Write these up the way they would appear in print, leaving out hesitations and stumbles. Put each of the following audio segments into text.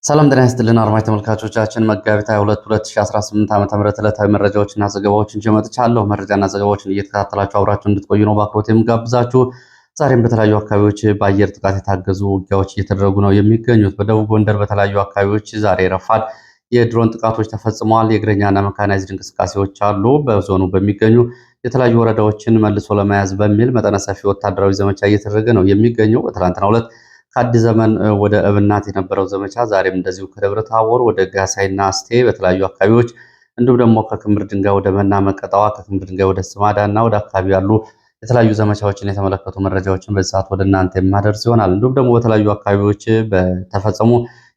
ሰላም ጤና ይስጥልን አድማጭ ተመልካቾቻችን መጋቢት 22 2018 ዓ.ም ዕለታዊ መረጃዎችና ዘገባዎችን ይዤ መጥቻለሁ። መረጃና ዘገባዎችን እየተከታተላችሁ አብራችሁ እንድትቆዩ ነው በአክብሮት የምጋብዛችሁ። ዛሬም በተለያዩ አካባቢዎች በአየር ጥቃት የታገዙ ውጊያዎች እየተደረጉ ነው የሚገኙት። በደቡብ ጎንደር በተለያዩ አካባቢዎች ዛሬ ረፋድ የድሮን ጥቃቶች ተፈጽመዋል። የእግረኛና መካናይዝድ እንቅስቃሴዎች አሉ። በዞኑ በሚገኙ የተለያዩ ወረዳዎችን መልሶ ለመያዝ በሚል መጠነ ሰፊ ወታደራዊ ዘመቻ እየተደረገ ነው የሚገኘው። በትላንትናው ዕለት ከአዲስ ዘመን ወደ እብናት የነበረው ዘመቻ ዛሬም እንደዚሁ ከደብረ ታቦር ወደ ጋሳይና አስቴ በተለያዩ አካባቢዎች እንዲሁም ደግሞ ከክምር ድንጋይ ወደ መና መቀጠዋ ከክምር ድንጋይ ወደ ስማዳና ወደ አካባቢ ያሉ የተለያዩ ዘመቻዎችን የተመለከቱ መረጃዎችን በዚህ ሰዓት ወደ እናንተ የማደርስ ይሆናል። እንዲሁም ደግሞ በተለያዩ አካባቢዎች በተፈጸሙ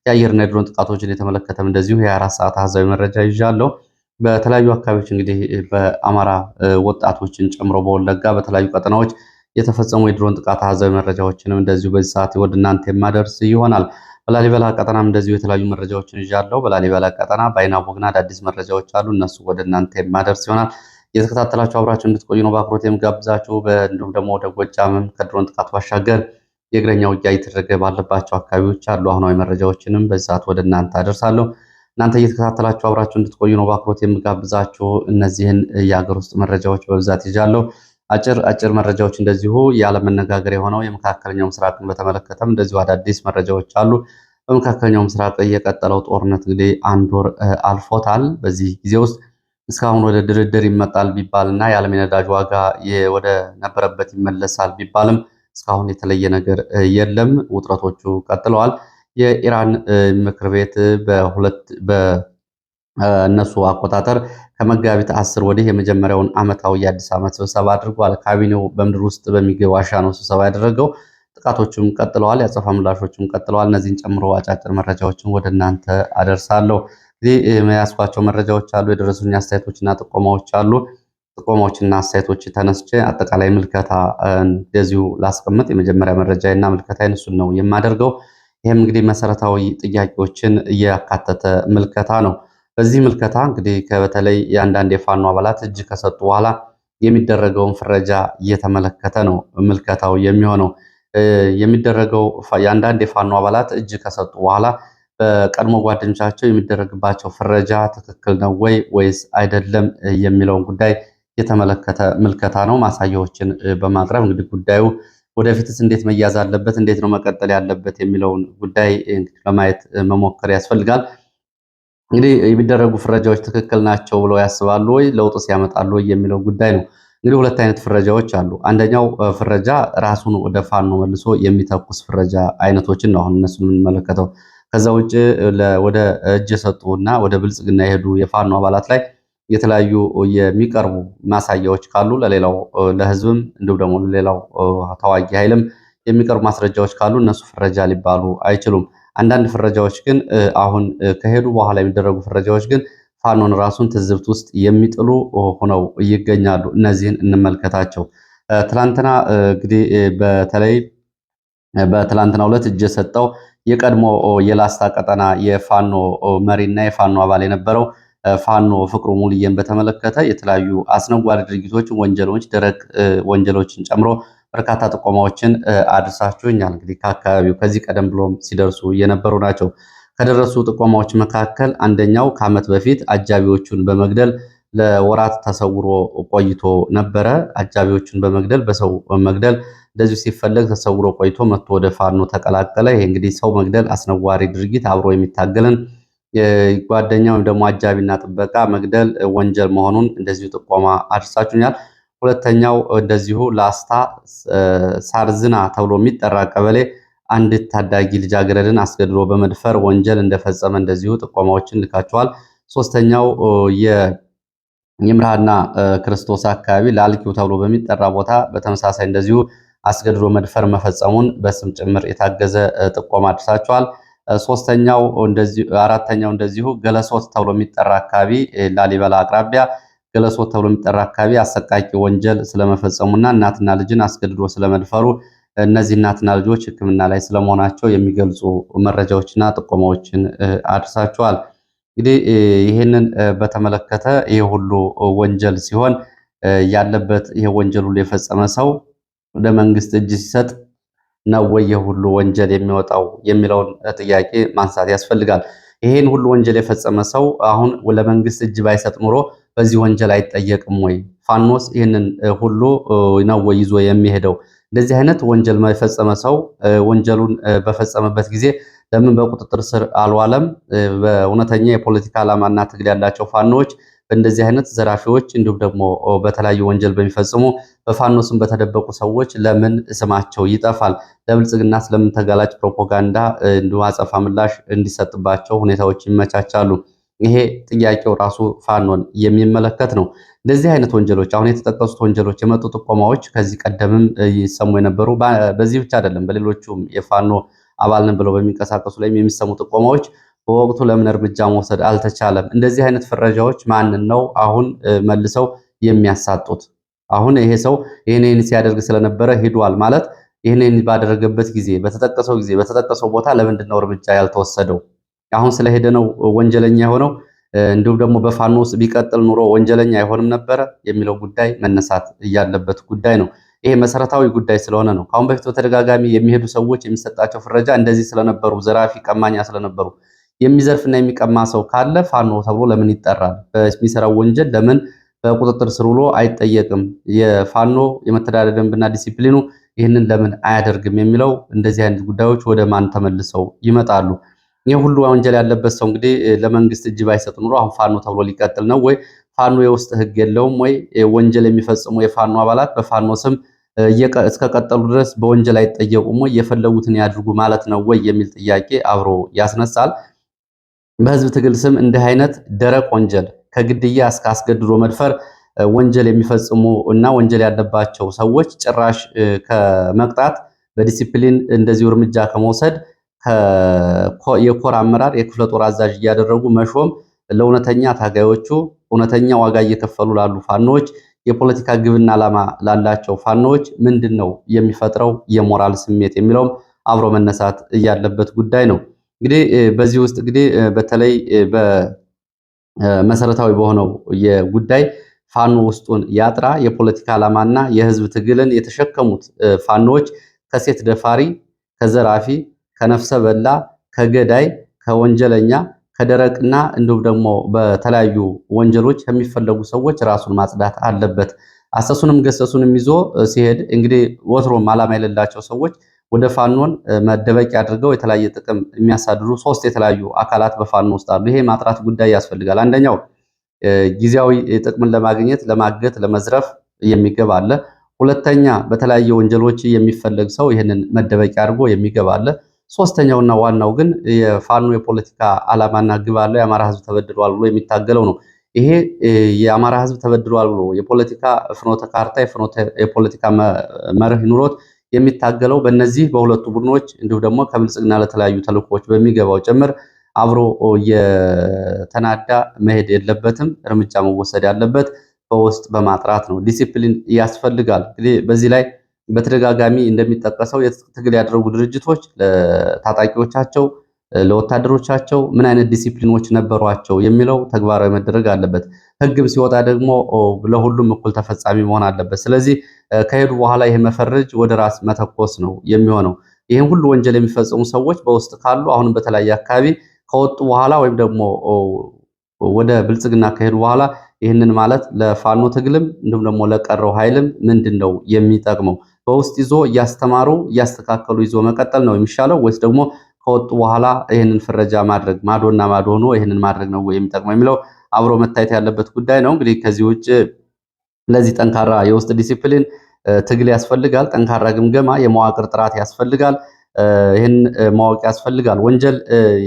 የአየርና የድሮን ጥቃቶችን የተመለከተም እንደዚሁ የ24 ሰዓት አሃዛዊ መረጃ ይዣለሁ። በተለያዩ አካባቢዎች እንግዲህ በአማራ ወጣቶችን ጨምሮ በወለጋ በተለያዩ ቀጠናዎች የተፈጸሙ የድሮን ጥቃት አሃዛዊ መረጃዎችንም እንደዚሁ በዚህ ሰዓት ወደ እናንተ የማደርስ ይሆናል። በላሊበላ ቀጠናም እንደዚሁ የተለያዩ መረጃዎችን ይዣለሁ። በላሊበላ ቀጠና በአይና ቦግና አዳዲስ መረጃዎች አሉ። እነሱ ወደ እናንተ የማደርስ ይሆናል። እየተከታተላችሁ አብራችሁ እንድትቆዩ ነው በአክብሮት የምጋብዛችሁ። እንዲሁም ደግሞ ወደ ጎጃምም ከድሮን ጥቃት ባሻገር የእግረኛ ውጊያ እየተደረገ ባለባቸው አካባቢዎች አሉ። አሁናዊ መረጃዎችንም በዚህ ሰዓት ወደ እናንተ አደርሳለሁ። እናንተ እየተከታተላችሁ አብራችሁ እንድትቆዩ ነው በአክብሮት የምጋብዛችሁ። እነዚህን የሀገር ውስጥ መረጃዎች በብዛት ይዣለሁ። አጭር መረጃዎች እንደዚሁ የዓለም መነጋገር የሆነው የመካከለኛው ምስራቅን በተመለከተም እንደዚሁ አዳዲስ መረጃዎች አሉ። በመካከለኛው ምስራቅ የቀጠለው ጦርነት እንግዲህ አንድ ወር አልፎታል። በዚህ ጊዜ ውስጥ እስካሁን ወደ ድርድር ይመጣል ቢባልና የዓለም የነዳጅ ዋጋ ወደ ነበረበት ይመለሳል ቢባልም እስካሁን የተለየ ነገር የለም። ውጥረቶቹ ቀጥለዋል። የኢራን ምክር ቤት በእነሱ አቆጣጠር ከመጋቢት 10 ወዲህ የመጀመሪያውን ዓመታዊ የአዲስ ዓመት ስብሰባ አድርጓል። ካቢኔው በምድር ውስጥ በሚገኝ ዋሻ ነው ስብሰባ ያደረገው። ጥቃቶቹም ቀጥለዋል፣ የአጸፋ ምላሾቹም ቀጥለዋል። እነዚህን ጨምሮ አጫጭር መረጃዎችን ወደ እናንተ አደርሳለሁ። እንግዲህ የያዝኳቸው መረጃዎች አሉ፣ የደረሱኝ አስተያየቶችና ጥቆማዎች አሉ። ጥቆማዎችና አስተያየቶች ተነስቼ አጠቃላይ ምልከታ እንደዚሁ ላስቀምጥ። የመጀመሪያ መረጃና ምልከታ እሱን ነው የማደርገው። ይህም እንግዲህ መሰረታዊ ጥያቄዎችን እያካተተ ምልከታ ነው። በዚህ ምልከታ እንግዲህ በተለይ የአንዳንድ የፋኖ አባላት እጅ ከሰጡ በኋላ የሚደረገውን ፍረጃ እየተመለከተ ነው ምልከታው የሚሆነው። የሚደረገው የአንዳንድ የፋኖ አባላት እጅ ከሰጡ በኋላ በቀድሞ ጓደኞቻቸው የሚደረግባቸው ፍረጃ ትክክል ነው ወይ ወይስ አይደለም የሚለውን ጉዳይ የተመለከተ ምልከታ ነው። ማሳያዎችን በማቅረብ እንግዲህ ጉዳዩ ወደፊትስ እንዴት መያዝ አለበት፣ እንዴት ነው መቀጠል ያለበት የሚለውን ጉዳይ ለማየት መሞከር ያስፈልጋል። እንግዲህ የሚደረጉ ፍረጃዎች ትክክል ናቸው ብለው ያስባሉ ወይ፣ ለውጥስ ያመጣሉ ወይ የሚለው ጉዳይ ነው። እንግዲህ ሁለት አይነት ፍረጃዎች አሉ። አንደኛው ፍረጃ ራሱን ወደ ፋኖ መልሶ የሚተኩስ ፍረጃ አይነቶችን ነው አሁን እነሱን የምንመለከተው። ከዛ ውጭ ወደ እጅ የሰጡና ወደ ብልጽግና የሄዱ የፋኖ አባላት ላይ የተለያዩ የሚቀርቡ ማሳያዎች ካሉ ለሌላው ለህዝብም እንዲሁም ደግሞ ለሌላው ተዋጊ ኃይልም የሚቀርቡ ማስረጃዎች ካሉ እነሱ ፍረጃ ሊባሉ አይችሉም። አንዳንድ ፍረጃዎች ግን አሁን ከሄዱ በኋላ የሚደረጉ ፍረጃዎች ግን ፋኖን ራሱን ትዝብት ውስጥ የሚጥሉ ሆነው ይገኛሉ። እነዚህን እንመልከታቸው። ትላንትና እንግዲህ በተለይ በትላንትና ዕለት እጅ የሰጠው የቀድሞ የላስታ ቀጠና የፋኖ መሪና የፋኖ አባል የነበረው ፋኖ ፍቅሩ ሙልዬን በተመለከተ የተለያዩ አስነዋሪ ድርጊቶችን፣ ወንጀሎች፣ ደረቅ ወንጀሎችን ጨምሮ በርካታ ጥቆማዎችን አድርሳችሁኛል። እንግዲህ ከአካባቢው ከዚህ ቀደም ብሎም ሲደርሱ የነበሩ ናቸው። ከደረሱ ጥቆማዎች መካከል አንደኛው ከዓመት በፊት አጃቢዎቹን በመግደል ለወራት ተሰውሮ ቆይቶ ነበረ። አጃቢዎቹን በመግደል በሰው መግደል እንደዚሁ ሲፈለግ ተሰውሮ ቆይቶ መጥቶ ወደ ፋኖ ተቀላቀለ። ይሄ እንግዲህ ሰው መግደል አስነዋሪ ድርጊት አብሮ የሚታገልን ጓደኛ ወይም ደግሞ አጃቢና ጥበቃ መግደል ወንጀል መሆኑን እንደዚሁ ጥቆማ አድርሳችሁኛል። ሁለተኛው እንደዚሁ ላስታ ሳርዝና ተብሎ የሚጠራ ቀበሌ አንዲት ታዳጊ ልጃገረድን አስገድሎ በመድፈር ወንጀል እንደፈጸመ እንደዚሁ ጥቆማዎችን ልካቸዋል። ሶስተኛው የምርሃና ክርስቶስ አካባቢ ላልኪው ተብሎ በሚጠራ ቦታ በተመሳሳይ እንደዚሁ አስገድሎ መድፈር መፈጸሙን በስም ጭምር የታገዘ ጥቆማ አድርሳቸዋል። አራተኛው እንደዚሁ ገለሶት ተብሎ የሚጠራ አካባቢ ላሊበላ አቅራቢያ ገለሶት ተብሎ የሚጠራ አካባቢ አሰቃቂ ወንጀል ስለመፈጸሙና እናትና ልጅን አስገድዶ ስለመድፈሩ እነዚህ እናትና ልጆች ሕክምና ላይ ስለመሆናቸው የሚገልጹ መረጃዎችና ጥቆማዎችን አድርሳቸዋል። እንግዲህ ይህንን በተመለከተ ይህ ሁሉ ወንጀል ሲሆን ያለበት ይሄ ወንጀል ሁሉ የፈጸመ ሰው ወደ መንግስት እጅ ሲሰጥ ነው ወይ የሁሉ ወንጀል የሚወጣው የሚለውን ጥያቄ ማንሳት ያስፈልጋል። ይሄን ሁሉ ወንጀል የፈጸመ ሰው አሁን ለመንግስት እጅ ባይሰጥ ኑሮ በዚህ ወንጀል አይጠየቅም ወይ? ፋኖስ ይህንን ሁሉ ነው ወይ ይዞ የሚሄደው? እንደዚህ አይነት ወንጀል የፈጸመ ሰው ወንጀሉን በፈጸመበት ጊዜ ለምን በቁጥጥር ስር አልዋለም? በእውነተኛ የፖለቲካ ዓላማና ትግል ያላቸው ፋኖዎች በእንደዚህ አይነት ዘራፊዎች እንዲሁም ደግሞ በተለያዩ ወንጀል በሚፈጽሙ በፋኖ ስም በተደበቁ ሰዎች ለምን ስማቸው ይጠፋል? ለብልጽግና ስለምን ተጋላጭ ፕሮፓጋንዳ እንዲሁ አጸፋ ምላሽ እንዲሰጥባቸው ሁኔታዎች ይመቻቻሉ? ይሄ ጥያቄው ራሱ ፋኖን የሚመለከት ነው። እንደዚህ አይነት ወንጀሎች አሁን የተጠቀሱት ወንጀሎች የመጡ ጥቆማዎች ከዚህ ቀደምም ይሰሙ የነበሩ በዚህ ብቻ አይደለም፣ በሌሎቹም የፋኖ አባል ነን ብለው በሚንቀሳቀሱ ላይም የሚሰሙ ጥቆማዎች በወቅቱ ለምን እርምጃ መውሰድ አልተቻለም? እንደዚህ አይነት ፍረጃዎች ማንን ነው አሁን መልሰው የሚያሳጡት? አሁን ይሄ ሰው ይህን ሲያደርግ ስለነበረ ሄዷል ማለት ይህን ባደረገበት ጊዜ በተጠቀሰው ቦታ ለምንድን ነው እርምጃ ያልተወሰደው? አሁን ስለሄደ ነው ወንጀለኛ የሆነው? እንዲሁም ደግሞ በፋኖ ውስጥ ቢቀጥል ኑሮ ወንጀለኛ አይሆንም ነበረ የሚለው ጉዳይ መነሳት ያለበት ጉዳይ ነው። ይሄ መሰረታዊ ጉዳይ ስለሆነ ነው። ከአሁን በፊት በተደጋጋሚ የሚሄዱ ሰዎች የሚሰጣቸው ፍረጃ እንደዚህ ስለነበሩ፣ ዘራፊ ቀማኛ ስለነበሩ የሚዘርፍና የሚቀማ ሰው ካለ ፋኖ ተብሎ ለምን ይጠራል? በሚሰራው ወንጀል ለምን በቁጥጥር ስር ውሎ አይጠየቅም? የፋኖ የመተዳደሪያ ደንብና ዲሲፕሊኑ ይህንን ለምን አያደርግም? የሚለው እንደዚህ አይነት ጉዳዮች ወደ ማን ተመልሰው ይመጣሉ? ይህ ሁሉ ወንጀል ያለበት ሰው እንግዲህ ለመንግስት እጅ ባይሰጥ ኑሮ አሁን ፋኖ ተብሎ ሊቀጥል ነው ወይ? ፋኖ የውስጥ ህግ የለውም ወይ? ወንጀል የሚፈጽሙ የፋኖ አባላት በፋኖ ስም እስከቀጠሉ ድረስ በወንጀል አይጠየቁም ወይ? የፈለጉትን ያድርጉ ማለት ነው ወይ የሚል ጥያቄ አብሮ ያስነሳል። በህዝብ ትግል ስም እንዲህ አይነት ደረቅ ወንጀል ከግድያ እስከ አስገድዶ መድፈር ወንጀል የሚፈጽሙ እና ወንጀል ያለባቸው ሰዎች ጭራሽ ከመቅጣት በዲሲፕሊን እንደዚሁ እርምጃ ከመውሰድ የኮር አመራር የክፍለ ጦር አዛዥ እያደረጉ መሾም ለእውነተኛ ታጋዮቹ እውነተኛ ዋጋ እየከፈሉ ላሉ ፋኖዎች የፖለቲካ ግብና ዓላማ ላላቸው ፋኖዎች ምንድን ነው የሚፈጥረው የሞራል ስሜት የሚለውም አብሮ መነሳት ያለበት ጉዳይ ነው። እንግዲህ በዚህ ውስጥ እንግዲህ በተለይ በመሰረታዊ በሆነው የጉዳይ ፋኖ ውስጡን ያጥራ የፖለቲካ ዓላማና የህዝብ ትግልን የተሸከሙት ፋኖዎች ከሴት ደፋሪ፣ ከዘራፊ፣ ከነፍሰ በላ፣ ከገዳይ፣ ከወንጀለኛ፣ ከደረቅና እንዲሁም ደግሞ በተለያዩ ወንጀሎች ከሚፈለጉ ሰዎች ራሱን ማጽዳት አለበት። አሰሱንም ገሰሱንም ይዞ ሲሄድ እንግዲህ ወትሮም ዓላማ የሌላቸው ሰዎች ወደ ፋኖን መደበቂያ አድርገው የተለያየ ጥቅም የሚያሳድሩ ሶስት የተለያዩ አካላት በፋኖ ውስጥ አሉ። ይሄ ማጥራት ጉዳይ ያስፈልጋል። አንደኛው ጊዜያዊ ጥቅምን ለማግኘት ለማገት፣ ለመዝረፍ የሚገባ አለ። ሁለተኛ በተለያየ ወንጀሎች የሚፈለግ ሰው ይህንን መደበቂያ አድርጎ የሚገባ አለ። ሶስተኛውና ዋናው ግን የፋኖ የፖለቲካ ዓላማና ግብ አለው። የአማራ ህዝብ ተበድሏል ብሎ የሚታገለው ነው። ይሄ የአማራ ህዝብ ተበድሏል ብሎ የፖለቲካ ፍኖተ ካርታ የፖለቲካ መርህ ኑሮት የሚታገለው በእነዚህ በሁለቱ ቡድኖች እንዲሁም ደግሞ ከብልጽግና ለተለያዩ ተልእኮዎች በሚገባው ጭምር አብሮ የተናዳ መሄድ የለበትም። እርምጃ መወሰድ ያለበት በውስጥ በማጥራት ነው። ዲሲፕሊን ያስፈልጋል። እንግዲህ በዚህ ላይ በተደጋጋሚ እንደሚጠቀሰው የትጥቅ ትግል ያደረጉ ድርጅቶች ለታጣቂዎቻቸው ለወታደሮቻቸው ምን አይነት ዲሲፕሊኖች ነበሯቸው የሚለው ተግባራዊ መደረግ አለበት። ህግም ሲወጣ ደግሞ ለሁሉም እኩል ተፈጻሚ መሆን አለበት። ስለዚህ ከሄዱ በኋላ ይህ መፈረጅ ወደ ራስ መተኮስ ነው የሚሆነው። ይህን ሁሉ ወንጀል የሚፈጽሙ ሰዎች በውስጥ ካሉ አሁንም በተለያየ አካባቢ ከወጡ በኋላ ወይም ደግሞ ወደ ብልጽግና ከሄዱ በኋላ ይህንን ማለት ለፋኖ ትግልም እንዲሁም ደግሞ ለቀረው ኃይልም ምንድን ነው የሚጠቅመው? በውስጥ ይዞ እያስተማሩ እያስተካከሉ ይዞ መቀጠል ነው የሚሻለው ወይስ ደግሞ ከወጡ በኋላ ይህንን ፍረጃ ማድረግ ማዶና ማዶ ሆኖ ይህንን ማድረግ ነው የሚጠቅመው የሚለው አብሮ መታየት ያለበት ጉዳይ ነው። እንግዲህ ከዚህ ውጭ ለዚህ ጠንካራ የውስጥ ዲሲፕሊን ትግል ያስፈልጋል። ጠንካራ ግምገማ፣ የመዋቅር ጥራት ያስፈልጋል። ይህን ማወቅ ያስፈልጋል። ወንጀል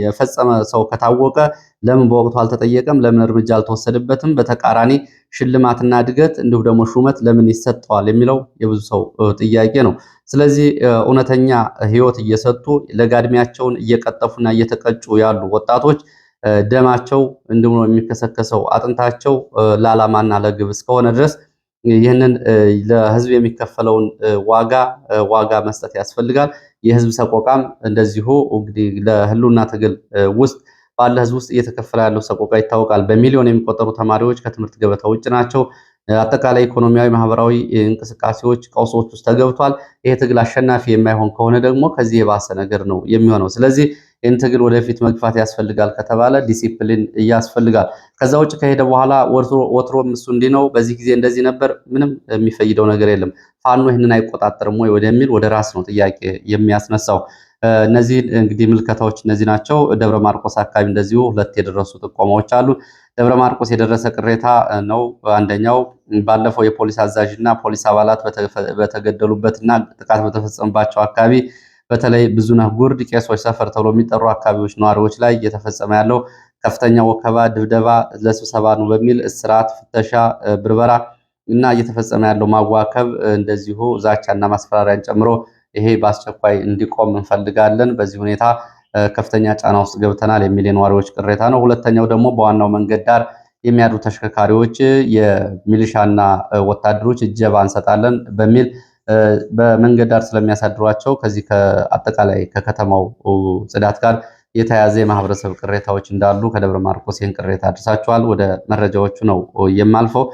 የፈጸመ ሰው ከታወቀ ለምን በወቅቱ አልተጠየቀም? ለምን እርምጃ አልተወሰደበትም? በተቃራኒ ሽልማትና እድገት እንዲሁም ደግሞ ሹመት ለምን ይሰጠዋል የሚለው የብዙ ሰው ጥያቄ ነው። ስለዚህ እውነተኛ ሕይወት እየሰጡ ለጋድሚያቸውን እየቀጠፉና እየተቀጩ ያሉ ወጣቶች ደማቸው እንዲሁም የሚከሰከሰው አጥንታቸው ለዓላማና ለግብ እስከሆነ ድረስ ይህንን ለህዝብ የሚከፈለውን ዋጋ መስጠት ያስፈልጋል። የህዝብ ሰቆቃም እንደዚሁ እንግዲህ ለህልውና ትግል ውስጥ ባለ ህዝብ ውስጥ እየተከፈለ ያለው ሰቆቃ ይታወቃል። በሚሊዮን የሚቆጠሩ ተማሪዎች ከትምህርት ገበታ ውጭ ናቸው። አጠቃላይ ኢኮኖሚያዊ፣ ማህበራዊ እንቅስቃሴዎች ቀውሶች ውስጥ ተገብቷል። ይሄ ትግል አሸናፊ የማይሆን ከሆነ ደግሞ ከዚህ የባሰ ነገር ነው የሚሆነው። ስለዚህ ይህን ትግል ወደፊት መግፋት ያስፈልጋል ከተባለ ዲሲፕሊን ያስፈልጋል። ከዛ ውጭ ከሄደ በኋላ ወትሮም እሱ እንዲህ ነው፣ በዚህ ጊዜ እንደዚህ ነበር፣ ምንም የሚፈይደው ነገር የለም። ፋኖ ይህንን አይቆጣጠርም ወይ ወደሚል ወደ ራስ ነው ጥያቄ የሚያስነሳው። እነዚህ እንግዲህ ምልከታዎች እነዚህ ናቸው። ደብረ ማርቆስ አካባቢ እንደዚሁ ሁለት የደረሱ ጥቆማዎች አሉ። ደብረ ማርቆስ የደረሰ ቅሬታ ነው። አንደኛው ባለፈው የፖሊስ አዛዥ እና ፖሊስ አባላት በተገደሉበትና ጥቃት በተፈጸመባቸው አካባቢ በተለይ ብዙነህ ጉርድ ቄሶች ሰፈር ተብሎ የሚጠሩ አካባቢዎች ነዋሪዎች ላይ እየተፈጸመ ያለው ከፍተኛ ወከባ፣ ድብደባ፣ ለስብሰባ ነው በሚል እስራት፣ ፍተሻ፣ ብርበራ እና እየተፈጸመ ያለው ማዋከብ እንደዚሁ ዛቻና ማስፈራሪያን ጨምሮ ይሄ በአስቸኳይ እንዲቆም እንፈልጋለን። በዚህ ሁኔታ ከፍተኛ ጫና ውስጥ ገብተናል የሚል የነዋሪዎች ቅሬታ ነው። ሁለተኛው ደግሞ በዋናው መንገድ ዳር የሚያድሩ ተሽከርካሪዎች የሚሊሻና ወታደሮች እጀባ እንሰጣለን በሚል በመንገድ ዳር ስለሚያሳድሯቸው ከዚህ አጠቃላይ ከከተማው ጽዳት ጋር የተያያዘ የማህበረሰብ ቅሬታዎች እንዳሉ ከደብረ ማርቆስ ይህን ቅሬታ አድርሳቸዋል። ወደ መረጃዎቹ ነው የማልፈው።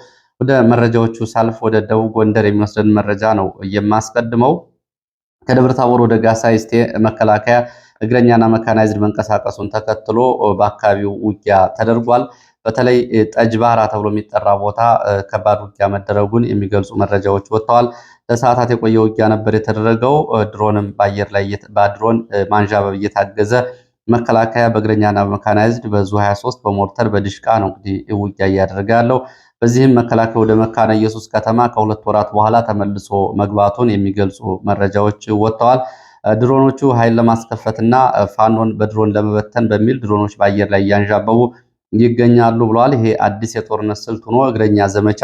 ወደ መረጃዎቹ ሳልፍ ወደ ደቡብ ጎንደር የሚወስደን መረጃ ነው የማስቀድመው። ከደብረ ታቦር ወደ ጋሳይስቴ መከላከያ እግረኛና መካናይዝድ መንቀሳቀሱን ተከትሎ በአካባቢው ውጊያ ተደርጓል። በተለይ ጠጅ ባህራ ተብሎ የሚጠራ ቦታ ከባድ ውጊያ መደረጉን የሚገልጹ መረጃዎች ወጥተዋል። ለሰዓታት የቆየ ውጊያ ነበር የተደረገው። ድሮንም በአየር ላይ በድሮን ማንዣበብ እየታገዘ መከላከያ በእግረኛና በመካናይዝድ በዙ 23 በሞርተር በድሽቃ ነው እንግዲህ ውጊያ እያደረገ ያለው። በዚህም መከላከያ ወደ መካነ ኢየሱስ ከተማ ከ2 ወራት በኋላ ተመልሶ መግባቱን የሚገልጹ መረጃዎች ወጥተዋል። ድሮኖቹ ኃይል ለማስከፈትና ፋኖን በድሮን ለመበተን በሚል ድሮኖች በአየር ላይ እያንዣበቡ ይገኛሉ ብለዋል። ይሄ አዲስ የጦርነት ስልት ሆኖ እግረኛ ዘመቻ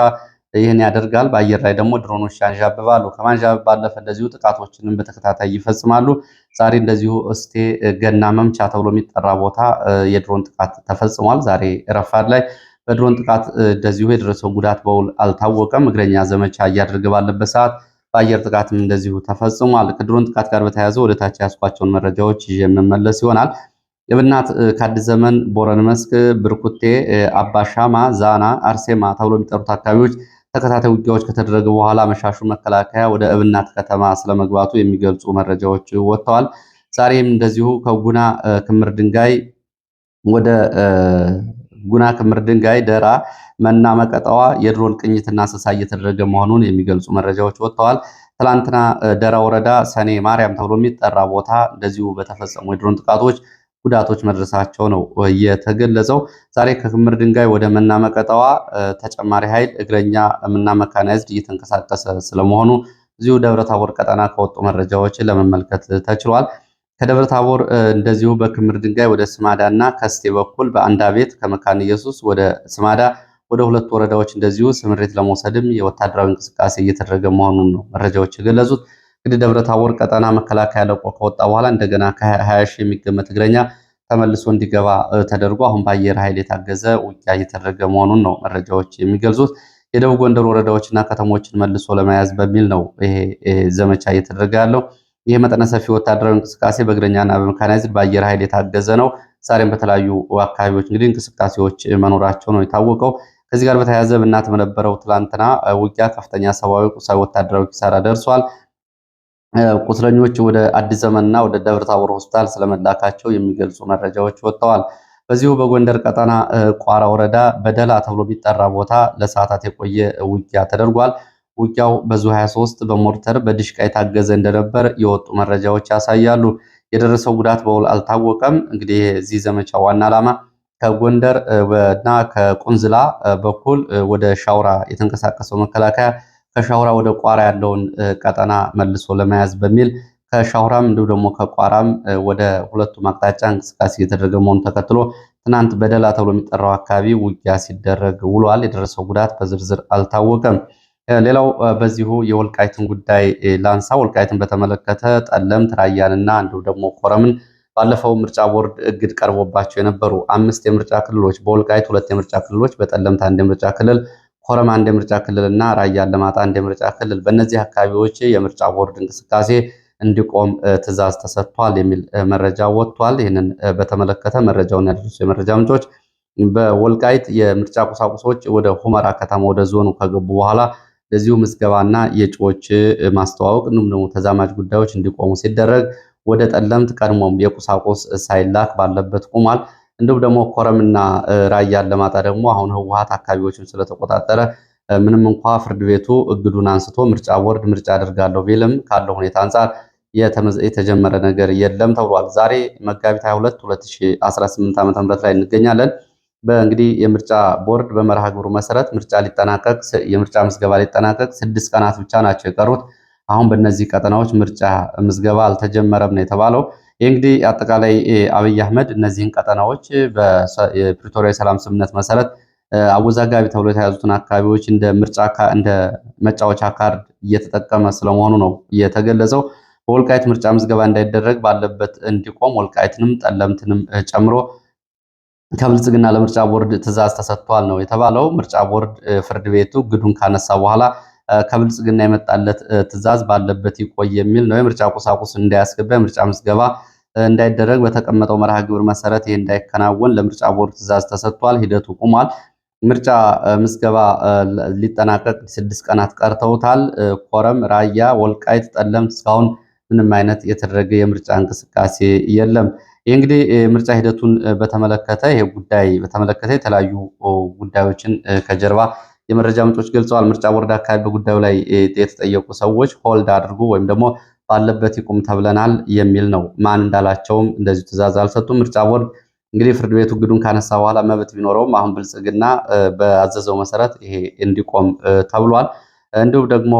ይህን ያደርጋል። በአየር ላይ ደግሞ ድሮኖች ያንዣብባሉ። ከማንዣበብ ባለፈ እንደዚሁ ጥቃቶችንም በተከታታይ ይፈጽማሉ። ዛሬ እንደዚሁ እስቴ ገና መምቻ ተብሎ የሚጠራ ቦታ የድሮን ጥቃት ተፈጽሟል። ዛሬ ረፋድ ላይ በድሮን ጥቃት እንደዚሁ የደረሰው ጉዳት በውል አልታወቀም። እግረኛ ዘመቻ እያደረገ ባለበት ሰዓት በአየር ጥቃትም እንደዚሁ ተፈጽሟል። ከድሮን ጥቃት ጋር በተያያዘ ወደ ታች ያስኳቸውን መረጃዎች ይዤ የምመለስ ይሆናል። የብናት ከአዲስ ዘመን፣ ቦረን መስክ፣ ብርኩቴ፣ አባሻማ፣ ዛና፣ አርሴማ ተብሎ የሚጠሩት አካባቢዎች ተከታታይ ውጊያዎች ከተደረገ በኋላ መሻሹ መከላከያ ወደ እብናት ከተማ ስለመግባቱ የሚገልጹ መረጃዎች ወጥተዋል። ዛሬም እንደዚሁ ከጉና ክምር ድንጋይ ወደ ጉና ክምር ድንጋይ ደራ መና መቀጠዋ የድሮን ቅኝትና አሰሳ እየተደረገ መሆኑን የሚገልጹ መረጃዎች ወጥተዋል። ትላንትና ደራ ወረዳ ሰኔ ማርያም ተብሎ የሚጠራ ቦታ እንደዚሁ በተፈጸሙ የድሮን ጥቃቶች ጉዳቶች መድረሳቸው ነው የተገለጸው። ዛሬ ከክምር ድንጋይ ወደ መና መቀጠዋ ተጨማሪ ኃይል እግረኛ እና መካናይዝድ እየተንቀሳቀሰ ስለመሆኑ እዚሁ ደብረ ታቦር ቀጠና ከወጡ መረጃዎች ለመመልከት ተችሏል። ከደብረ ታቦር እንደዚሁ በክምር ድንጋይ ወደ ስማዳ እና ከስቴ በኩል በአንዳ ቤት ከመካነ ኢየሱስ ወደ ስማዳ ወደ 2 ወረዳዎች እንደዚሁ ስምሪት ለመውሰድም የወታደራዊ እንቅስቃሴ እየተደረገ መሆኑን ነው መረጃዎች የገለጹት። እንግዲህ ደብረ ታቦር ቀጠና መከላከያ ለቆ ከወጣ በኋላ እንደገና ከ20 ሺህ የሚገመት እግረኛ ተመልሶ እንዲገባ ተደርጎ አሁን በአየር ኃይል የታገዘ ውጊያ እየተደረገ መሆኑን ነው መረጃዎች የሚገልጹት። የደቡብ ጎንደር ወረዳዎችና ከተሞችን መልሶ ለመያዝ በሚል ነው ይሄ ዘመቻ እየተደረገ ያለው። ይህ መጠነ ሰፊ ወታደራዊ እንቅስቃሴ በእግረኛና በመካናይዝድ በአየር ኃይል የታገዘ ነው። ዛሬም በተለያዩ አካባቢዎች እንግዲህ እንቅስቃሴዎች መኖራቸው ነው የታወቀው። ከዚህ ጋር በተያያዘ ብናት በነበረው ትላንትና ውጊያ ከፍተኛ ሰብአዊ፣ ቁሳዊ፣ ወታደራዊ ኪሳራ ደርሷል። ቁስለኞች ወደ አዲስ ዘመንና ወደ ደብረ ታቦር ሆስፒታል ስለመላካቸው የሚገልጹ መረጃዎች ወጥተዋል። በዚሁ በጎንደር ቀጠና ቋራ ወረዳ በደላ ተብሎ የሚጠራ ቦታ ለሰዓታት የቆየ ውጊያ ተደርጓል። ውጊያው በዙ 23 በሞርተር በድሽቃ የታገዘ እንደነበር የወጡ መረጃዎች ያሳያሉ። የደረሰው ጉዳት በውል አልታወቀም። እንግዲህ የዚህ ዘመቻ ዋና ዓላማ ከጎንደር እና ከቁንዝላ በኩል ወደ ሻውራ የተንቀሳቀሰው መከላከያ ከሻውራ ወደ ቋራ ያለውን ቀጠና መልሶ ለመያዝ በሚል ከሻውራም እንዲሁ ደግሞ ከቋራም ወደ ሁለቱም አቅጣጫ እንቅስቃሴ የተደረገ መሆኑን ተከትሎ ትናንት በደላ ተብሎ የሚጠራው አካባቢ ውጊያ ሲደረግ ውሏል። የደረሰው ጉዳት በዝርዝር አልታወቀም። ሌላው በዚሁ የወልቃይትን ጉዳይ ላንሳ። ወልቃይትን በተመለከተ ጠለምት፣ ራያንና እንዲሁ ደግሞ ኮረምን ባለፈው ምርጫ ቦርድ እግድ ቀርቦባቸው የነበሩ 5 የምርጫ ክልሎች በወልቃይት 2 የምርጫ ክልሎች፣ በጠለምት 1 የምርጫ ክልል፣ ኮረም 1 የምርጫ ክልል እና ራያ አላማጣ 1 የምርጫ ክልል በእነዚህ አካባቢዎች የምርጫ ቦርድ እንቅስቃሴ እንዲቆም ትዕዛዝ ተሰጥቷል የሚል መረጃ ወጥቷል። ይህንን በተመለከተ መረጃውን ያደረሱ የመረጃ ምንጮች በወልቃይት የምርጫ ቁሳቁሶች ወደ ሁመራ ከተማ ወደ ዞኑ ከገቡ በኋላ እንደዚሁ ምዝገባና የእጩዎች ማስተዋወቅ እንዲሁም ደግሞ ተዛማጅ ጉዳዮች እንዲቆሙ ሲደረግ ወደ ጠለምት ቀድሞም የቁሳቁስ ሳይላክ ባለበት ቆሟል። እንዲሁም ደግሞ ኮረምና ራያ አላማጣ ደግሞ አሁን ህወሓት አካባቢዎችን ስለተቆጣጠረ ምንም እንኳ ፍርድ ቤቱ እግዱን አንስቶ ምርጫ ቦርድ ምርጫ አድርጋለሁ ቢልም ካለው ሁኔታ አንጻር የተጀመረ ነገር የለም ተብሏል። ዛሬ መጋቢት 22 2018 ዓ.ም ላይ እንገኛለን። በእንግዲህ የምርጫ ቦርድ በመርሃ ግብሩ መሰረት የምርጫ ምዝገባ ሊጠናቀቅ 6 ቀናት ብቻ ናቸው የቀሩት። አሁን በእነዚህ ቀጠናዎች ምርጫ ምዝገባ አልተጀመረም ነው የተባለው። ይህ እንግዲህ አጠቃላይ አብይ አህመድ እነዚህን ቀጠናዎች በፕሪቶሪያ የሰላም ስምምነት መሰረት አወዛጋቢ ተብሎ የተያዙትን አካባቢዎች እንደ መጫወቻ ካርድ እየተጠቀመ ስለመሆኑ ነው የተገለጸው። በወልቃይት ምርጫ ምዝገባ እንዳይደረግ ባለበት እንዲቆም ወልቃይትንም ጠለምትንም ጨምሮ ከብልጽግና ለምርጫ ቦርድ ትዕዛዝ ተሰጥቷል ነው የተባለው። ምርጫ ቦርድ ፍርድ ቤቱ እግዱን ካነሳ በኋላ ከብልጽግና የመጣለት ትዕዛዝ ባለበት ይቆይ የሚል ነው። የምርጫ ቁሳቁስ እንዳያስገባ የምርጫ ምዝገባ እንዳይደረግ በተቀመጠው መርሃ ግብር መሰረት ይህ እንዳይከናወን ለምርጫ ቦርድ ትዕዛዝ ተሰጥቷል። ሂደቱ ቆሟል። ምርጫ ምዝገባ ሊጠናቀቅ 6 ቀናት ቀርተውታል። ኮረም፣ ራያ፣ ወልቃይት፣ ጠለምት እስካሁን ምንም አይነት የተደረገ የምርጫ እንቅስቃሴ የለም። ይህ እንግዲህ የምርጫ ሂደቱን በተመለከተ ይሄ ጉዳይ በተመለከተ የተለያዩ ጉዳዮችን ከጀርባ የመረጃ ምንጮች ገልጸዋል። ምርጫ ቦርድ አካባቢ በጉዳዩ ላይ የተጠየቁ ሰዎች ሆልድ አድርጉ ወይም ደግሞ ባለበት ይቁም ተብለናል የሚል ነው። ማን እንዳላቸውም እንደዚሁ ትዕዛዝ አልሰጡም። ምርጫ ቦርድ እንግዲህ ፍርድ ቤቱ እግዱን ካነሳ በኋላ መብት ቢኖረውም አሁን ብልጽግና በአዘዘው መሰረት ይሄ እንዲቆም ተብሏል። እንዲሁም ደግሞ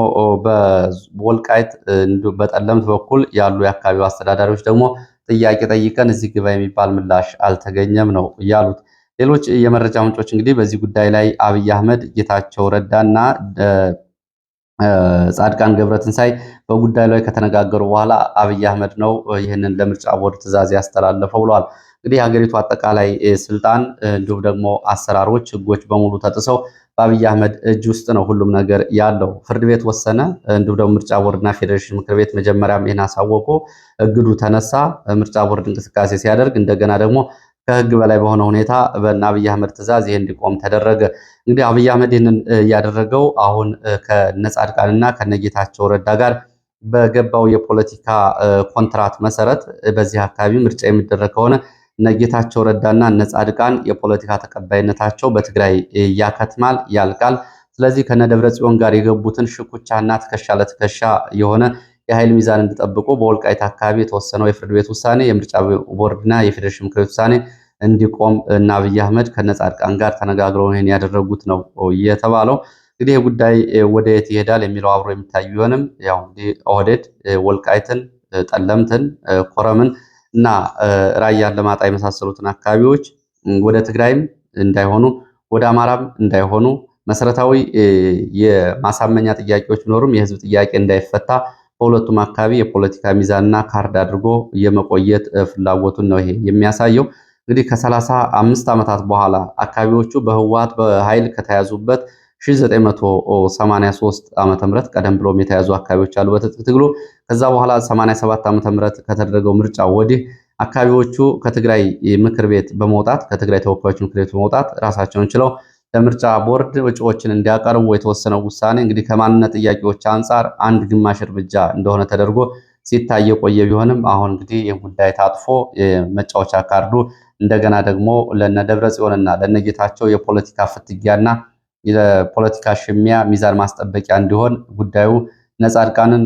በወልቃይት በጠለምት በኩል ያሉ የአካባቢው አስተዳዳሪዎች ደግሞ ጥያቄ ጠይቀን እዚህ ግባ የሚባል ምላሽ አልተገኘም ነው ያሉት። ሌሎች የመረጃ ምንጮች እንግዲህ በዚህ ጉዳይ ላይ አብይ አህመድ፣ ጌታቸው ረዳና ጻድቃን ገብረትንሳይ በጉዳዩ ላይ ከተነጋገሩ በኋላ አብይ አህመድ ነው ይህንን ለምርጫ ቦርድ ትዕዛዝ ያስተላለፈው ብለዋል። እንግዲህ የሀገሪቱ አጠቃላይ ስልጣን እንዲሁም ደግሞ አሰራሮች፣ ህጎች በሙሉ ተጥሰው በአብይ አህመድ እጅ ውስጥ ነው ሁሉም ነገር ያለው። ፍርድ ቤት ወሰነ፣ እንዲሁም ደግሞ ምርጫ ቦርድና ፌዴሬሽን ምክር ቤት መጀመሪያም ይህን አሳወቁ፣ እግዱ ተነሳ። ምርጫ ቦርድ እንቅስቃሴ ሲያደርግ እንደገና ደግሞ ከህግ በላይ በሆነ ሁኔታ በአብይ አህመድ ትዕዛዝ ይሄ እንዲቆም ተደረገ። እንግዲህ አብይ አህመድ ይህንን እያደረገው አሁን ከነጻድቃንና ከነጌታቸው ረዳ ጋር በገባው የፖለቲካ ኮንትራት መሰረት በዚህ አካባቢ ምርጫ የሚደረግ ከሆነ እነጌታቸው ረዳና እነጻድቃን የፖለቲካ ተቀባይነታቸው በትግራይ ያከትማል፣ ያልቃል። ስለዚህ ከነደብረ ጽዮን ጋር የገቡትን ሽኩቻና ትከሻ ለትከሻ የሆነ የኃይል ሚዛን እንዲጠብቁ በወልቃይት አካባቢ የተወሰነው የፍርድ ቤት ውሳኔ፣ የምርጫ ቦርድና የፌዴሬሽን ምክር ቤት ውሳኔ እንዲቆም እና አብይ አህመድ ከነጻድቃን ጋር ተነጋግረው ይህን ያደረጉት ነው የተባለው። እንግዲህ ይህ ጉዳይ ወደ የት ይሄዳል የሚለው አብሮ የሚታይ ቢሆንም ያው እንግዲህ ኦህዴድ ወልቃይትን፣ ጠለምትን፣ ኮረምን እና ራያ አላማጣ የመሳሰሉትን አካባቢዎች ወደ ትግራይም እንዳይሆኑ ወደ አማራም እንዳይሆኑ መሰረታዊ የማሳመኛ ጥያቄዎች ቢኖሩም የህዝብ ጥያቄ እንዳይፈታ በሁለቱም አካባቢ የፖለቲካ ሚዛንና ካርድ አድርጎ የመቆየት ፍላጎቱን ነው ይሄ የሚያሳየው። እንግዲህ ከ35 ዓመታት በኋላ አካባቢዎቹ በህወሓት በኃይል ከተያዙበት 1983 ዓመተ ምህረት ቀደም ብሎም የተያዙ አካባቢዎች አሉ በትጥቅ ትግሉ። ከዛ በኋላ 87 ዓመተ ምህረት ከተደረገው ምርጫ ወዲህ አካባቢዎቹ ከትግራይ ምክር ቤት በመውጣት ከትግራይ ተወካዮች ምክር ቤት በመውጣት ራሳቸውን ችለው ለምርጫ ቦርድ እጩዎችን እንዲያቀርቡ የተወሰነው ውሳኔ እንግዲህ ከማንነት ጥያቄዎች አንጻር አንድ ግማሽ እርምጃ እንደሆነ ተደርጎ ሲታይ የቆየ ቢሆንም አሁን እንግዲህ ይህ ጉዳይ ታጥፎ የመጫወቻ ካርዱ እንደገና ደግሞ ለነ ደብረ ጽዮንና ለነ ጌታቸው የፖለቲካ ፍትጊያና የፖለቲካ ሽሚያ ሚዛን ማስጠበቂያ እንዲሆን ጉዳዩ ነጻድቃንን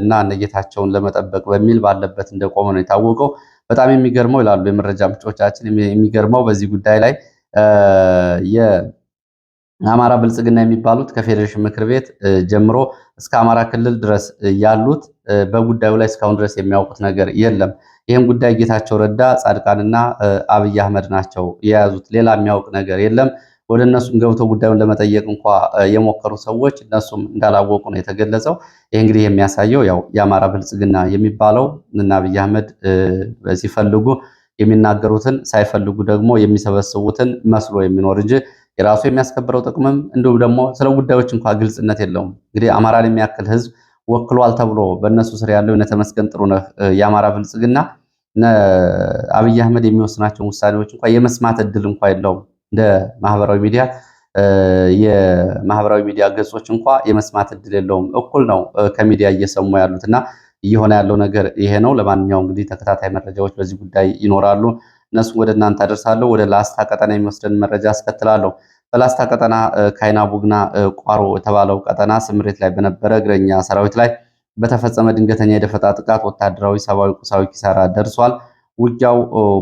እና እነጌታቸውን ለመጠበቅ በሚል ባለበት እንደቆመ ነው የታወቀው። በጣም የሚገርመው ይላሉ የመረጃ ምንጮቻችን፣ የሚገርመው በዚህ ጉዳይ ላይ የአማራ ብልጽግና የሚባሉት ከፌዴሬሽን ምክር ቤት ጀምሮ እስከ አማራ ክልል ድረስ ያሉት በጉዳዩ ላይ እስካሁን ድረስ የሚያውቁት ነገር የለም። ይህም ጉዳይ ጌታቸው ረዳ፣ ጻድቃንና አብይ አህመድ ናቸው የያዙት። ሌላ የሚያውቅ ነገር የለም። ወደ እነሱም ገብተው ጉዳዩን ለመጠየቅ እንኳ የሞከሩ ሰዎች እነሱም እንዳላወቁ ነው የተገለጸው። ይህ እንግዲህ የሚያሳየው ያው የአማራ ብልጽግና የሚባለው እና አብይ አህመድ ሲፈልጉ የሚናገሩትን ሳይፈልጉ ደግሞ የሚሰበስቡትን መስሎ የሚኖር እንጂ የራሱ የሚያስከብረው ጥቅምም እንዲሁም ደግሞ ስለ ጉዳዮች እንኳ ግልጽነት የለውም። እንግዲህ አማራን የሚያክል ህዝብ ወክሏል ተብሎ በእነሱ ስር ያለው የተመስገን ጥሩነህ የአማራ ብልጽግና አብይ አህመድ የሚወስናቸውን ውሳኔዎች እንኳ የመስማት እድል እንኳ የለውም። እንደ ማህበራዊ ሚዲያ የማህበራዊ ሚዲያ ገጾች እንኳ የመስማት እድል የለውም። እኩል ነው ከሚዲያ እየሰሙ ያሉት እና እየሆነ ያለው ነገር ይሄ ነው። ለማንኛውም እንግዲህ ተከታታይ መረጃዎች በዚህ ጉዳይ ይኖራሉ። እነሱም ወደ እናንተ አደርሳለሁ። ወደ ላስታ ቀጠና የሚወስደን መረጃ አስከትላለሁ። በላስታ ቀጠና ካይና ቡግና ቋሮ የተባለው ቀጠና ስምሬት ላይ በነበረ እግረኛ ሰራዊት ላይ በተፈጸመ ድንገተኛ የደፈጣ ጥቃት ወታደራዊ፣ ሰብአዊ፣ ቁሳዊ ኪሳራ ደርሷል።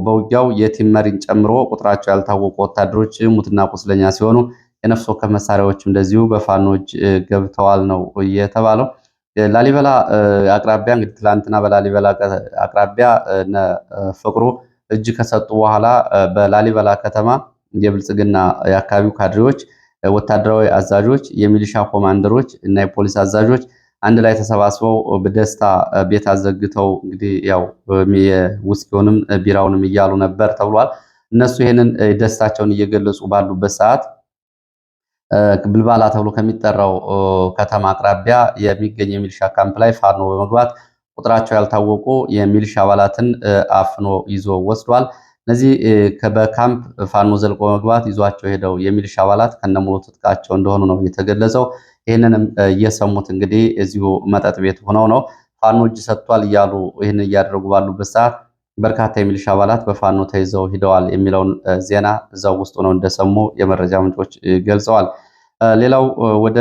በውጊያው የቲም መሪን ጨምሮ ቁጥራቸው ያልታወቁ ወታደሮች ሙትና ቁስለኛ ሲሆኑ የነፍስ ወከፍ መሳሪያዎች እንደዚሁ በፋኖች ገብተዋል ነው የተባለው። ላሊበላ አቅራቢያ እንግዲህ ትላንትና በላሊበላ አቅራቢያ ፍቅሩ እጅ ከሰጡ በኋላ በላሊበላ ከተማ የብልጽግና የአካባቢው ካድሬዎች፣ ወታደራዊ አዛዦች፣ የሚሊሻ ኮማንደሮች እና የፖሊስ አዛዦች አንድ ላይ ተሰባስበው በደስታ ቤት አዘግተው እንግዲህ ያው ውስኪውንም ቢራውንም እያሉ ነበር ተብሏል። እነሱ ይህንን ደስታቸውን እየገለጹ ባሉበት ሰዓት ብልባላ ተብሎ ከሚጠራው ከተማ አቅራቢያ የሚገኝ የሚሊሻ ካምፕ ላይ ፋኖ በመግባት ቁጥራቸው ያልታወቁ የሚሊሻ አባላትን አፍኖ ይዞ ወስዷል። እነዚህ በካምፕ ፋኖ ዘልቆ በመግባት ይዟቸው ሄደው የሚሊሻ አባላት ከነሙሉ ትጥቃቸው እንደሆኑ ነው የተገለጸው። ይህንንም እየሰሙት እንግዲህ እዚሁ መጠጥ ቤት ሆነው ነው ፋኖ እጅ ሰጥቷል እያሉ ይህን እያደረጉ ባሉበት ሰዓት በርካታ የሚሊሻ አባላት በፋኖ ተይዘው ሂደዋል የሚለውን ዜና እዛው ውስጡ ነው እንደሰሙ የመረጃ ምንጮች ገልጸዋል። ሌላው ወደ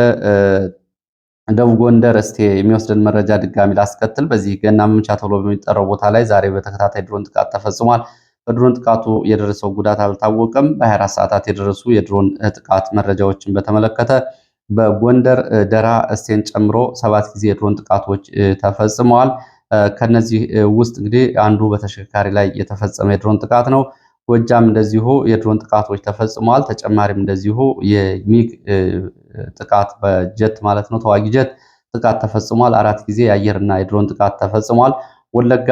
ደቡብ ጎንደር እስቴ የሚወስደን መረጃ ድጋሚ ላስከትል። በዚህ ገና መምቻ ተብሎ በሚጠራው ቦታ ላይ ዛሬ በተከታታይ ድሮን ጥቃት ተፈጽሟል። በድሮን ጥቃቱ የደረሰው ጉዳት አልታወቀም። በ24 ሰዓታት የደረሱ የድሮን ጥቃት መረጃዎችን በተመለከተ በጎንደር ደራ እስቴን ጨምሮ 7 ጊዜ የድሮን ጥቃቶች ተፈጽመዋል። ከነዚህ ውስጥ እንግዲህ አንዱ በተሽከርካሪ ላይ የተፈጸመ የድሮን ጥቃት ነው። ጎጃም እንደዚሁ የድሮን ጥቃቶች ተፈጽመዋል። ተጨማሪም እንደዚሁ የሚግ ጥቃት በጀት ማለት ነው ተዋጊ ጀት ጥቃት ተፈጽሟል። 4 ጊዜ የአየርና የድሮን ጥቃት ተፈጽሟል። ወለጋ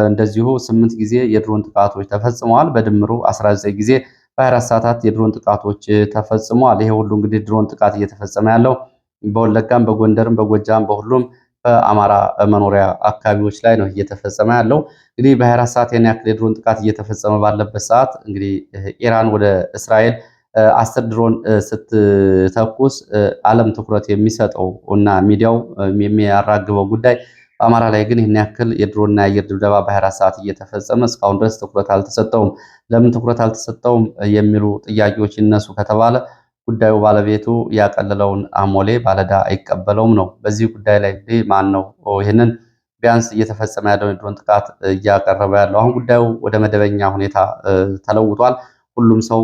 እንደዚሁ 8 ጊዜ የድሮን ጥቃቶች ተፈጽመዋል። በድምሩ 19 ጊዜ በ24 ሰዓታት የድሮን ጥቃቶች ተፈጽመዋል። ይሄ ሁሉ እንግዲህ ድሮን ጥቃት እየተፈጸመ ያለው በወለጋም፣ በጎንደርም፣ በጎጃም በሁሉም በአማራ መኖሪያ አካባቢዎች ላይ ነው እየተፈጸመ ያለው። እንግዲህ በ24 ሰዓት ያን ያክል የድሮን ጥቃት እየተፈጸመ ባለበት ሰዓት እንግዲህ ኢራን ወደ እስራኤል 10 ድሮን ስትተኩስ ዓለም ትኩረት የሚሰጠው እና ሚዲያው የሚያራግበው ጉዳይ በአማራ ላይ ግን ይህን ያክል የድሮንና የአየር ድብደባ በ24 ሰዓት እየተፈጸመ እስካሁን ድረስ ትኩረት አልተሰጠውም። ለምን ትኩረት አልተሰጠውም የሚሉ ጥያቄዎች ይነሱ ከተባለ ጉዳዩ ባለቤቱ ያቀለለውን አሞሌ ባለዳ አይቀበለውም ነው። በዚህ ጉዳይ ላይ እንግዲህ ማን ነው ይህንን ቢያንስ እየተፈጸመ ያለውን የድሮን ጥቃት እያቀረበ ያለው? አሁን ጉዳዩ ወደ መደበኛ ሁኔታ ተለውጧል። ሁሉም ሰው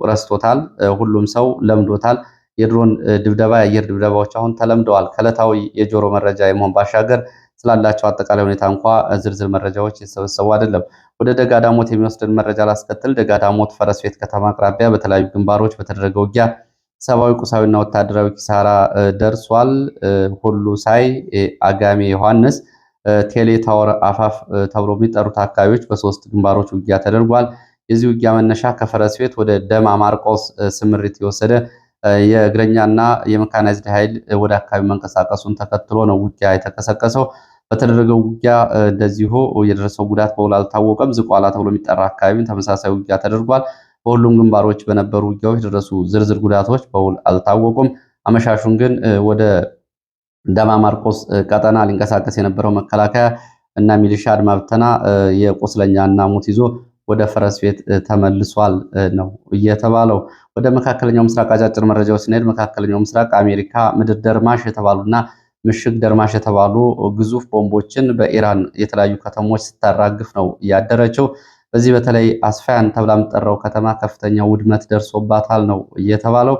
ረስቶታል። ሁሉም ሰው ለምዶታል። የድሮን ድብደባ፣ የአየር ድብደባዎች አሁን ተለምደዋል። ከዕለታዊ የጆሮ መረጃ የመሆን ባሻገር ስላላቸው አጠቃላይ ሁኔታ እንኳ ዝርዝር መረጃዎች የተሰበሰቡ አይደለም። ወደ ደጋዳሞት የሚወስድን መረጃ ላስከትል። ደጋዳሞት ፈረስ ቤት ከተማ አቅራቢያ በተለያዩ ግንባሮች በተደረገ ውጊያ ሰብአዊ፣ ቁሳዊና ወታደራዊ ኪሳራ ደርሷል። ሁሉ ሳይ፣ አጋሜ ዮሐንስ፣ ቴሌ ታወር አፋፍ ተብሎ የሚጠሩት አካባቢዎች በ3 ግንባሮች ውጊያ ተደርጓል። የዚህ ውጊያ መነሻ ከፈረስ ቤት ወደ ደማ ማርቆስ ስምሪት የወሰደ የእግረኛና የመካናይዝድ ኃይል ወደ አካባቢ መንቀሳቀሱን ተከትሎ ነው ውጊያ የተቀሰቀሰው። በተደረገው ውጊያ እንደዚሁ የደረሰው ጉዳት በውል አልታወቀም። ዝቋላ ተብሎ የሚጠራ አካባቢ ተመሳሳይ ውጊያ ተደርጓል። በሁሉም ግንባሮች በነበሩ ውጊያዎች የደረሱ ዝርዝር ጉዳቶች በውል አልታወቁም። አመሻሹን ግን ወደ ደማ ማርቆስ ቀጠና ሊንቀሳቀስ የነበረው መከላከያ እና ሚሊሻ አድማ ብተና የቁስለኛ እና ሙት ይዞ ወደ ፈረስ ቤት ተመልሷል ነው እየተባለው። ወደ መካከለኛው ምስራቅ አጫጭር መረጃዎች ስንሄድ መካከለኛው ምስራቅ አሜሪካ ምድር ደርማሽ የተባሉና ምሽግ ደርማሽ የተባሉ ግዙፍ ቦምቦችን በኢራን የተለያዩ ከተሞች ስታራግፍ ነው ያደረችው። በዚህ በተለይ አስፋያን ተብላ የምትጠራው ከተማ ከፍተኛ ውድመት ደርሶባታል ነው እየተባለው።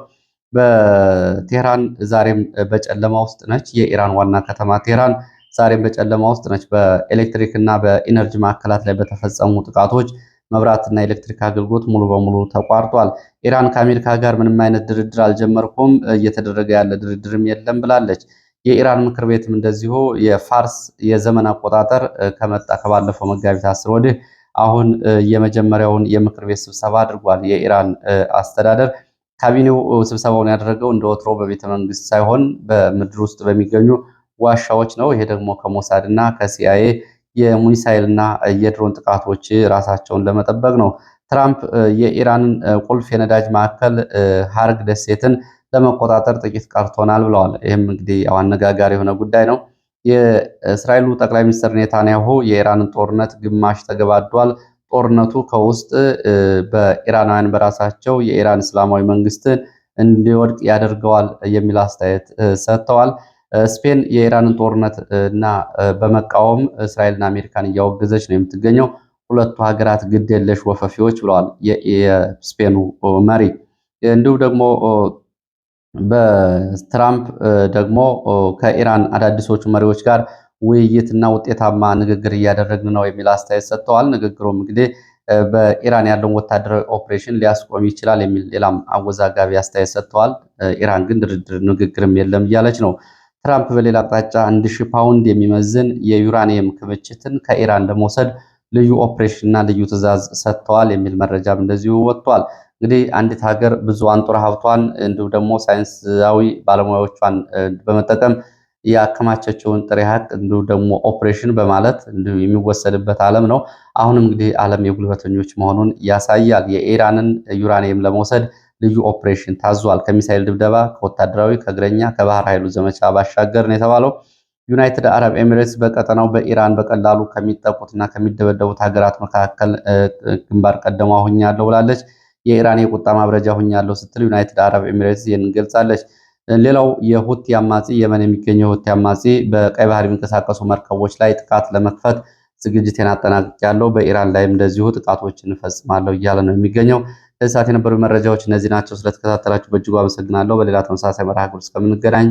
በቴህራን ዛሬም በጨለማ ውስጥ ነች። የኢራን ዋና ከተማ ቴህራን ዛሬም በጨለማ ውስጥ ነች። በኤሌክትሪክ እና በኢነርጂ ማዕከላት ላይ በተፈጸሙ ጥቃቶች መብራትና ኤሌክትሪክ አገልግሎት ሙሉ በሙሉ ተቋርጧል። ኢራን ከአሜሪካ ጋር ምንም አይነት ድርድር አልጀመርኩም፣ እየተደረገ ያለ ድርድርም የለም ብላለች። የኢራን ምክር ቤትም እንደዚሁ የፋርስ የዘመን አቆጣጠር ከመጣ ከባለፈው መጋቢት 10 ወዲህ አሁን የመጀመሪያውን የምክር ቤት ስብሰባ አድርጓል። የኢራን አስተዳደር ካቢኔው ስብሰባውን ያደረገው እንደ ወትሮ በቤተ መንግስት ሳይሆን በምድር ውስጥ በሚገኙ ዋሻዎች ነው። ይሄ ደግሞ ከሞሳድ እና ከሲአይኤ የሚሳይልና የድሮን ጥቃቶች ራሳቸውን ለመጠበቅ ነው። ትራምፕ የኢራንን ቁልፍ የነዳጅ ማዕከል ሀርግ ደሴትን ለመቆጣጠር ጥቂት ቀርቶናል ብለዋል። ይህም እንግዲህ አነጋጋሪ የሆነ ጉዳይ ነው። የእስራኤሉ ጠቅላይ ሚኒስትር ኔታንያሁ የኢራንን ጦርነት ግማሽ ተገባዷል፣ ጦርነቱ ከውስጥ በኢራናውያን በራሳቸው የኢራን እስላማዊ መንግስትን እንዲወድቅ ያደርገዋል የሚል አስተያየት ሰጥተዋል። ስፔን የኢራንን ጦርነት እና በመቃወም እስራኤልና አሜሪካን እያወገዘች ነው የምትገኘው። ሁለቱ ሀገራት ግድ የለሽ ወፈፊዎች ብለዋል የስፔኑ መሪ። እንዲሁም ደግሞ በትራምፕ ደግሞ ከኢራን አዳዲሶቹ መሪዎች ጋር ውይይትና ውጤታማ ንግግር እያደረግን ነው የሚል አስተያየት ሰጥተዋል። ንግግሩም እንግዲህ በኢራን ያለውን ወታደራዊ ኦፕሬሽን ሊያስቆም ይችላል የሚል ሌላም አወዛጋቢ አስተያየት ሰጥተዋል። ኢራን ግን ድርድር ንግግርም የለም እያለች ነው። ትራምፕ በሌላ አቅጣጫ 1000 ፓውንድ የሚመዝን የዩራኒየም ክምችትን ከኢራን ለመውሰድ ልዩ ኦፕሬሽን እና ልዩ ትዕዛዝ ሰጥተዋል የሚል መረጃም እንደዚሁ ወጥቷል። እንግዲህ አንዲት ሀገር ብዙ አንጡራ ሀብቷን እንዲሁም ደግሞ ሳይንሳዊ ባለሙያዎቿን በመጠቀም ያከማቸችውን ጥሬ ሀቅ እንዲሁም ደግሞ ኦፕሬሽን በማለት እንዲሁ የሚወሰድበት ዓለም ነው። አሁንም እንግዲህ ዓለም የጉልበተኞች መሆኑን ያሳያል። የኢራንን ዩራኒየም ለመውሰድ ልዩ ኦፕሬሽን ታዟል። ከሚሳኤል ድብደባ፣ ከወታደራዊ፣ ከእግረኛ፣ ከባህር ኃይሉ ዘመቻ ባሻገር ነው የተባለው። ዩናይትድ አረብ ኤሚሬትስ በቀጠናው በኢራን በቀላሉ ከሚጠቁትና ከሚደበደቡት ሀገራት መካከል ግንባር ቀደማ ሆኛለሁ ብላለች። የኢራን የቁጣ ማብረጃ ሆኛለሁ ስትል ዩናይትድ አረብ ኤሚሬትስ ይህን ገልጻለች። ሌላው የሁቲ አማጺ የመን የሚገኘው የሁቲ አማጺ በቀይ ባህር የሚንቀሳቀሱ መርከቦች ላይ ጥቃት ለመክፈት ዝግጅቴን አጠናቅቄያለሁ፣ በኢራን ላይም እንደዚሁ ጥቃቶችን እፈጽማለሁ እያለ ነው የሚገኘው። ለዚህ ሰዓት የነበሩ መረጃዎች እነዚህ ናቸው። ስለተከታተላችሁ በእጅጉ አመሰግናለሁ። በሌላ ተመሳሳይ መርሃ ግብር እስከምንገናኝ